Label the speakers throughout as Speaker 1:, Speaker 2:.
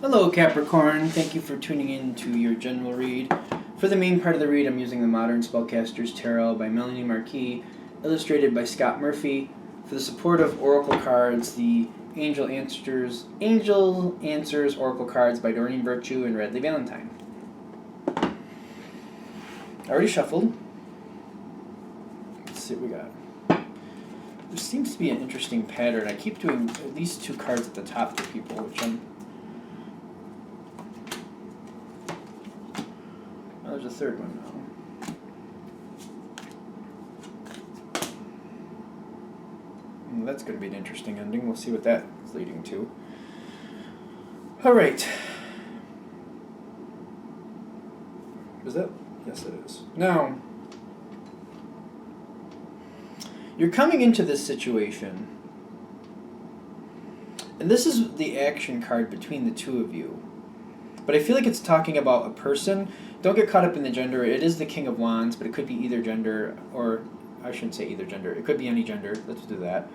Speaker 1: Hello Capricorn, thank you for tuning in to your general read. For the main part of the read, I'm using the Modern Spellcaster's Tarot by Melanie Marquis, illustrated by Scott Murphy. For the supportive oracle cards, the Angel Answers Oracle cards by Doreen Virtue and Radley Valentine. I already shuffled. Let's see what we got. There seems to be an interesting pattern. I keep doing at least two cards at the top for people, which I'm... Oh, there's a third one now. That's going to be an interesting ending. We'll see what that is leading to. All right. Is that? Yes, it is. Now, you're coming into this situation, and this is the action card between the two of you. But I feel like it's talking about a person. Don't get caught up in the gender. It is the King of Wands, but it could be either gender, or I shouldn't say either gender. It could be any gender. Let's do that.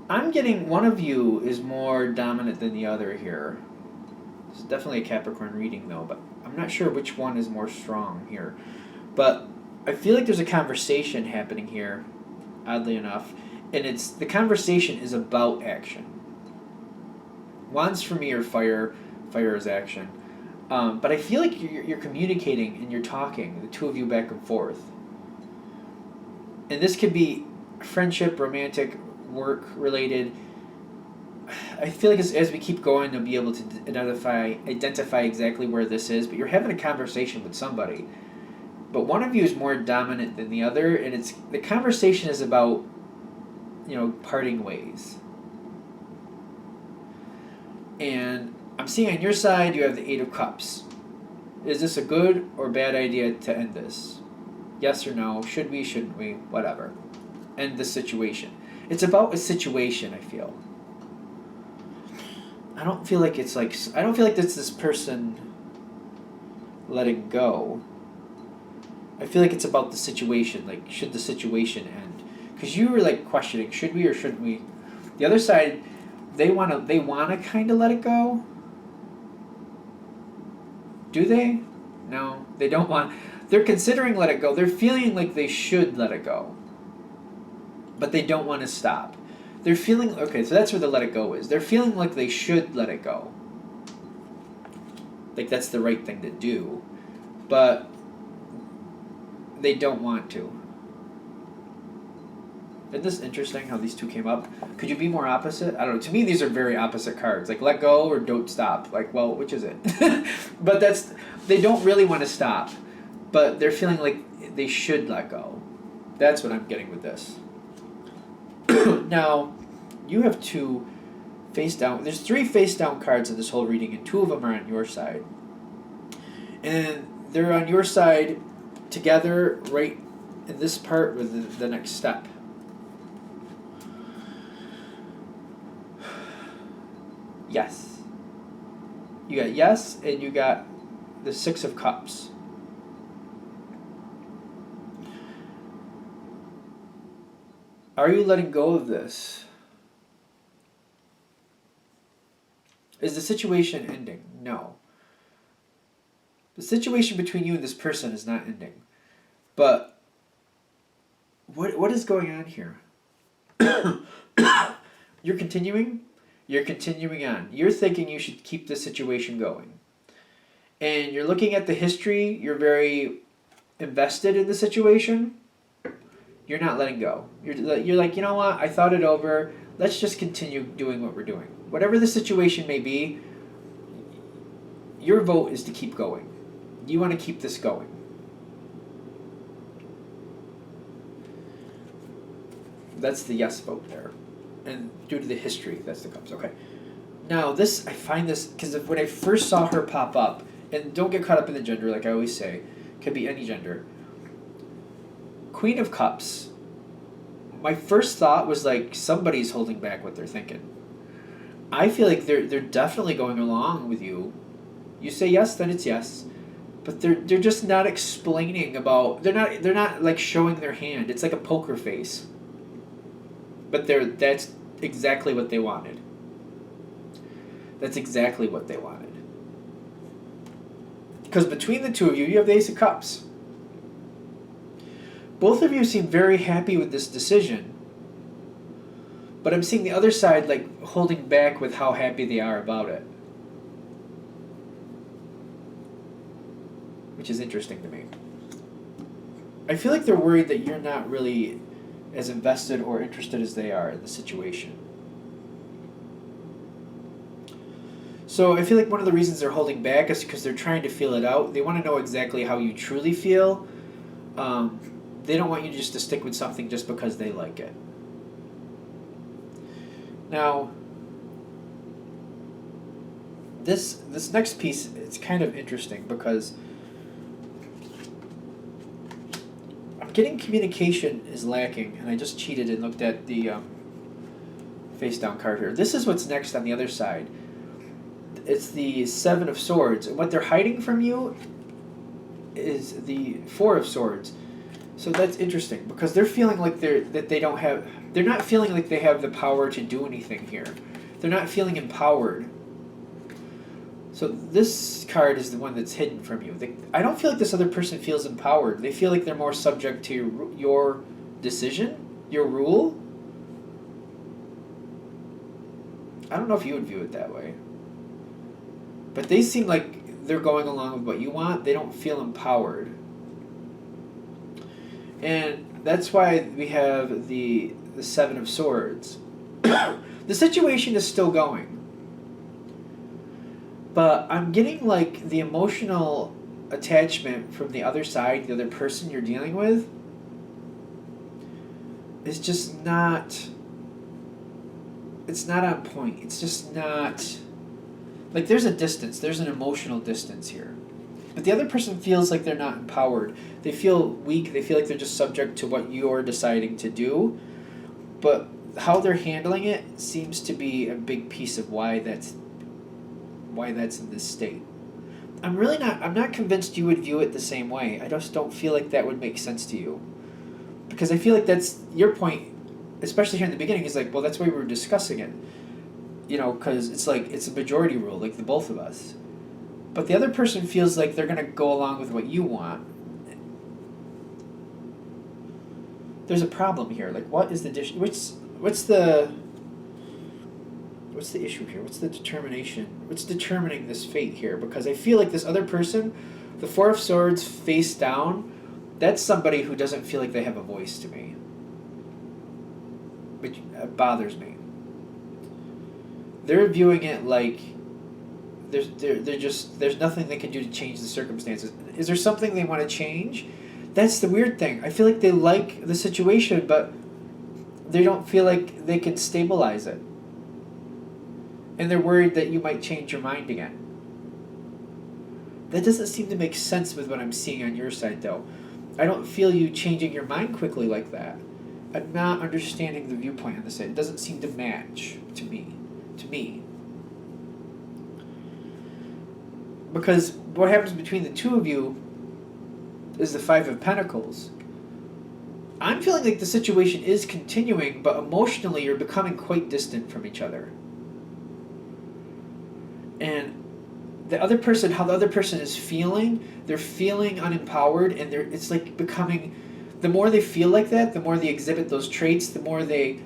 Speaker 1: I'm getting one of you is more dominant than the other here. This is definitely a Capricorn reading, though, but I'm not sure which one is more strong here. But I feel like there's a conversation happening here, oddly enough, and the conversation is about action. Wands for me are fire. Fire is action. But I feel like you're communicating and you're talking, the two of you back and forth. And this could be friendship, romantic, work-related. I feel like as we keep going, you'll be able to identify exactly where this is, but you're having a conversation with somebody. But one of you is more dominant than the other, and the conversation is about, parting ways. And I'm seeing on your side you have the Eight of Cups. Is this a good or bad idea to end this? Yes or no? Should we, shouldn't we? Whatever. End the situation. It's about a situation, I feel. I don't feel like it's this person letting go. I feel like it's about the situation. Like, should the situation end? Because you were like questioning, should we or shouldn't we? The other side, they wanna kind of let it go. Do they? No, they don't want. They're considering let it go. They're feeling like they should let it go, but they don't want to stop. They're feeling okay. So that's where the let it go is. They're feeling like they should let it go. Like that's the right thing to do, but they don't want to. Isn't this interesting how these two came up? Could you be more opposite? I don't know. To me, these are very opposite cards. Like let go or don't stop. Like, well, which is it? But they don't really want to stop, but they're feeling like they should let go. That's what I'm getting with this. Now, you have two face down. There's three face down cards in this whole reading, and two of them are on your side. And they're on your side together right in this part with the next step. Yes. You got yes, and you got the Six of Cups. Are you letting go of this? Is the situation ending? No. The situation between you and this person is not ending. But what is going on here? You're continuing? You're continuing on. You're thinking you should keep this situation going. And you're looking at the history. You're very invested in the situation. You're not letting go. You're like, you know what? I thought it over. Let's just continue doing what we're doing. Whatever the situation may be, your vote is to keep going. You want to keep this going. That's the yes vote there. And due to the history, that's the cups. Okay. Now, I find this, because when I first saw her pop up, and don't get caught up in the gender, like I always say, could be any gender. Queen of Cups. My first thought was like, somebody's holding back what they're thinking. I feel like they're definitely going along with you. You say yes, then it's yes. but they're just not explaining about. They're not like showing their hand. It's like a poker face. But that's exactly what they wanted. That's exactly what they wanted. Because between the two of you, you have the Ace of Cups. Both of you seem very happy with this decision. But I'm seeing the other side like holding back with how happy they are about it. Which is interesting to me. I feel like they're worried that you're not really as invested or interested as they are in the situation. So I feel like one of the reasons they're holding back is because they're trying to feel it out. They want to know exactly how you truly feel. They don't want you just to stick with something just because they like it. Now, this next piece, it's kind of interesting because I'm getting communication is lacking, and I just cheated and looked at the face down card here. This is what's next on the other side. It's the Seven of Swords, and what they're hiding from you is the Four of Swords. So that's interesting because they're feeling like they're not feeling like they have the power to do anything here. They're not feeling empowered. So this card is the one that's hidden from you. I don't feel like this other person feels empowered. They feel like they're more subject to your decision, your rule. I don't know if you would view it that way. But they seem like they're going along with what you want. They don't feel empowered. And that's why we have the Seven of Swords. The situation is still going. But I'm getting like the emotional attachment from the other side, the other person you're dealing with, is just not... It's not on point. It's just not... Like there's a distance. There's an emotional distance here. But the other person feels like they're not empowered. They feel weak. They feel like they're just subject to what you're deciding to do. But how they're handling it seems to be a big piece of why that's in this state. I'm not convinced you would view it the same way. I just don't feel like that would make sense to you. Because I feel like that's your point, especially here in the beginning, is like, well, that's why we were discussing it. You know, because it's like, it's a majority rule, like the both of us. But the other person feels like they're going to go along with what you want. There's a problem here. Like, what is the what's the issue here? What's the determination? What's determining this fate here? Because I feel like this other person, the Four of Swords face down, that's somebody who doesn't feel like they have a voice to me. Which bothers me. They're viewing it like there's nothing they can do to change the circumstances. Is there something they want to change? That's the weird thing. I feel like they like the situation, but they don't feel like they can stabilize it. And they're worried that you might change your mind again. That doesn't seem to make sense with what I'm seeing on your side, though. I don't feel you changing your mind quickly like that. I'm not understanding the viewpoint on this side. It doesn't seem to match to me. Because what happens between the two of you is the Five of Pentacles. I'm feeling like the situation is continuing, but emotionally you're becoming quite distant from each other. And how the other person is feeling, they're feeling unempowered, and it's like becoming, the more they feel like that, the more they exhibit those traits, the more they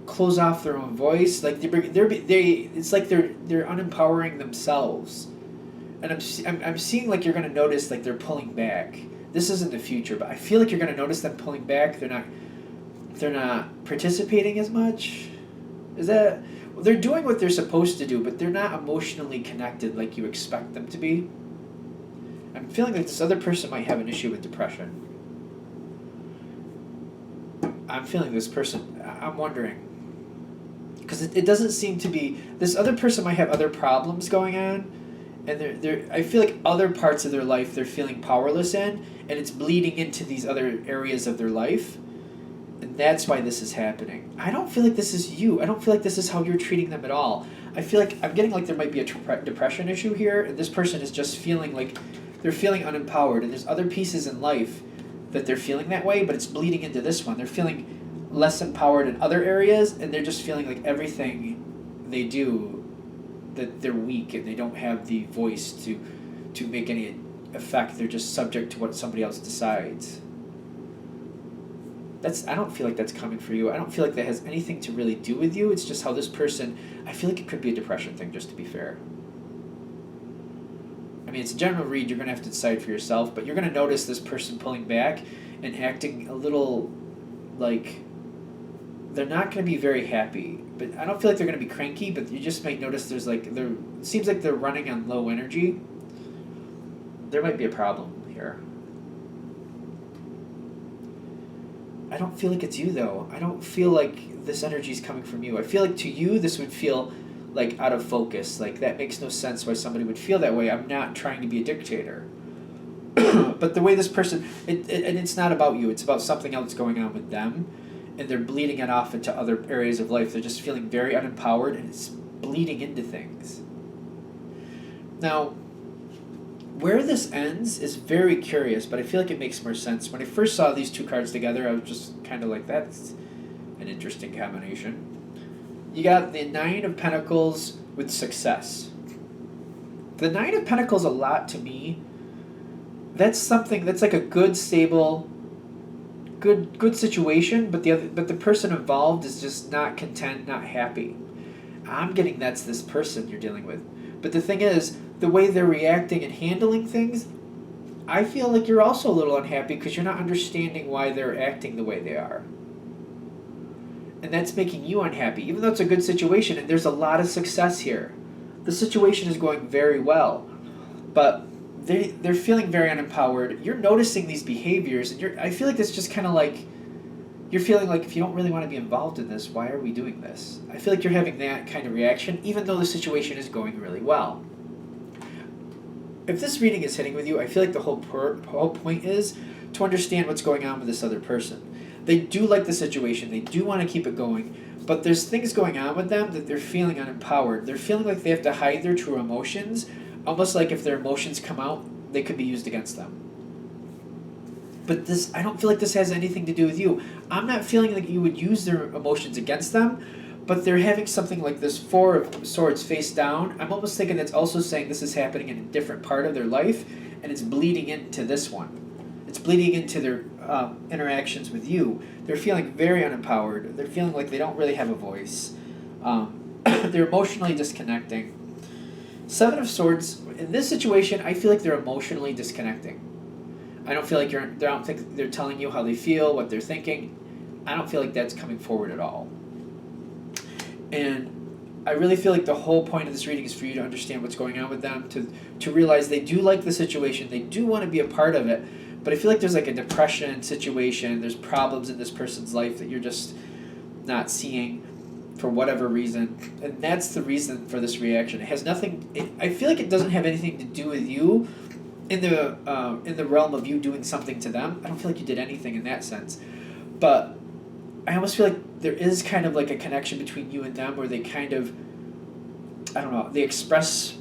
Speaker 1: close off their own voice. Like it's like they're unempowering themselves. And I'm seeing like you're going to notice like they're pulling back. This isn't the future, but I feel like you're going to notice them pulling back. They're not participating as much. They're doing what they're supposed to do, but they're not emotionally connected like you expect them to be. I'm feeling like this other person might have an issue with depression. I'm feeling this person, I'm wondering. Because it doesn't seem to be, this other person might have other problems going on, and I feel like other parts of their life they're feeling powerless in, and it's bleeding into these other areas of their life, and that's why this is happening. I don't feel like this is you. I don't feel like this is how you're treating them at all. I feel like I'm getting like there might be a depression issue here, and this person is just feeling like they're feeling unempowered, and there's other pieces in life that they're feeling that way, but it's bleeding into this one. They're feeling less empowered in other areas, and they're just feeling like everything they do, that they're weak and they don't have the voice to make any effect. They're just subject to what somebody else decides. I don't feel like that's coming for you. I don't feel like that has anything to really do with you. It's just how this person, I feel like it could be a depression thing, just to be fair. I mean, it's a general read. You're going to have to decide for yourself, but you're going to notice this person pulling back and acting a little like they're not going to be very happy. But I don't feel like they're going to be cranky, but you just might notice there's like, it seems like they're running on low energy. There might be a problem here. I don't feel like it's you, though. I don't feel like this energy is coming from you. I feel like to you, this would feel like out of focus. Like that makes no sense why somebody would feel that way. I'm not trying to be a dictator. But the way this person, and it's not about you. It's about something else going on with them. And they're bleeding it off into other areas of life. They're just feeling very unempowered, and it's bleeding into things. Now, where this ends is very curious, but I feel like it makes more sense. When I first saw these two cards together, I was just kind of like, that's an interesting combination. You got the Nine of Pentacles with success. The Nine of Pentacles, a lot to me, that's something that's like a good, stable, good situation, but the person involved is just not content, not happy. I'm getting that's this person you're dealing with. But the thing is, the way they're reacting and handling things, I feel like you're also a little unhappy because you're not understanding why they're acting the way they are. And that's making you unhappy, even though it's a good situation and there's a lot of success here. The situation is going very well, but they're feeling very unempowered. You're noticing these behaviors, and I feel like it's just kind of like, you're feeling like if you don't really want to be involved in this, why are we doing this? I feel like you're having that kind of reaction, even though the situation is going really well. If this reading is hitting with you, I feel like the whole point is to understand what's going on with this other person. They do like the situation. They do want to keep it going. But there's things going on with them that they're feeling unempowered. They're feeling like they have to hide their true emotions, almost like if their emotions come out, they could be used against them. But I don't feel like this has anything to do with you. I'm not feeling like you would use their emotions against them, but they're having something like this Four of Swords face down. I'm almost thinking that's also saying this is happening in a different part of their life, and it's bleeding into this one. It's bleeding into their interactions with you. They're feeling very unempowered. They're feeling like they don't really have a voice. They're emotionally disconnecting. Seven of Swords, in this situation, I feel like they're emotionally disconnecting. I don't feel like I don't think they're telling you how they feel, what they're thinking. I don't feel like that's coming forward at all. And I really feel like the whole point of this reading is for you to understand what's going on with them, to realize they do like the situation, they do want to be a part of it, but I feel like there's like a depression situation, there's problems in this person's life that you're just not seeing for whatever reason, and that's the reason for this reaction. It has nothing, I feel like it doesn't have anything to do with you in the realm of you doing something to them. I don't feel like you did anything in that sense, but I almost feel like there is kind of like a connection between you and them where they kind of, I don't know, they express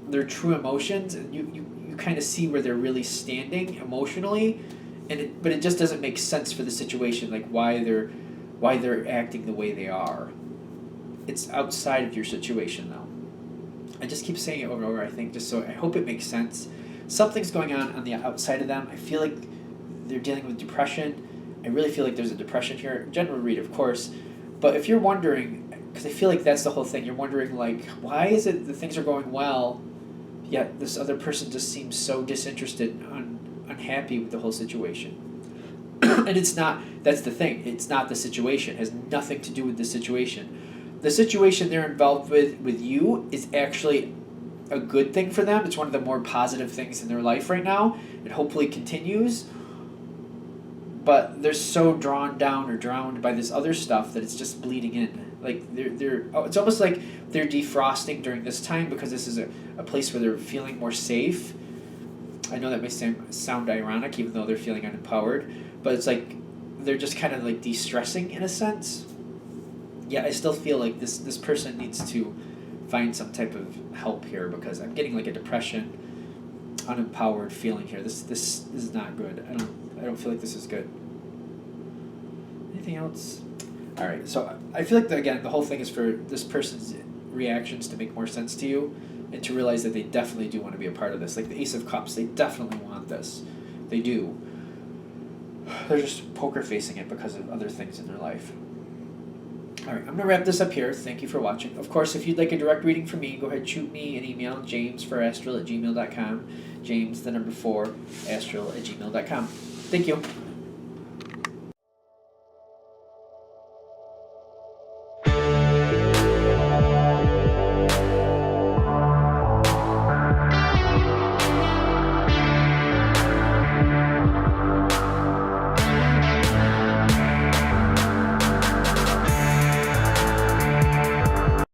Speaker 1: their true emotions, and you kind of see where they're really standing emotionally, but it just doesn't make sense for the situation, like why they're acting the way they are. It's outside of your situation, though. I just keep saying it over and over, I think, just so I hope it makes sense. Something's going on the outside of them. I feel like they're dealing with depression. I really feel like there's a depression here. General read, of course. But if you're wondering, because I feel like that's the whole thing, you're wondering, like, why is it that things are going well, yet this other person just seems so disinterested, unhappy with the whole situation. And it's not, that's the thing, it's not the situation. It has nothing to do with the situation. The situation they're involved with you is actually a good thing for them. It's one of the more positive things in their life right now. It hopefully continues. But they're so drawn down or drowned by this other stuff that it's just bleeding in. Like it's almost like they're defrosting during this time because this is a place where they're feeling more safe. I know that may sound ironic, even though they're feeling unempowered, but it's like they're just kind of like de-stressing in a sense. Yeah, I still feel like this person needs to find some type of help here, because I'm getting like a depression, unempowered feeling here. This is not good. I don't feel like this is good. Anything else? All right. So I feel like again the whole thing is for this person's reactions to make more sense to you, and to realize that they definitely do want to be a part of this. Like the Ace of Cups, they definitely want this. They do. They're just poker facing it because of other things in their life. All right, I'm going to wrap this up here. Thank you for watching. Of course, if you'd like a direct reading from me, go ahead, shoot me an email, james4astral@gmail.com. James, the number 4, astral@gmail.com. Thank you.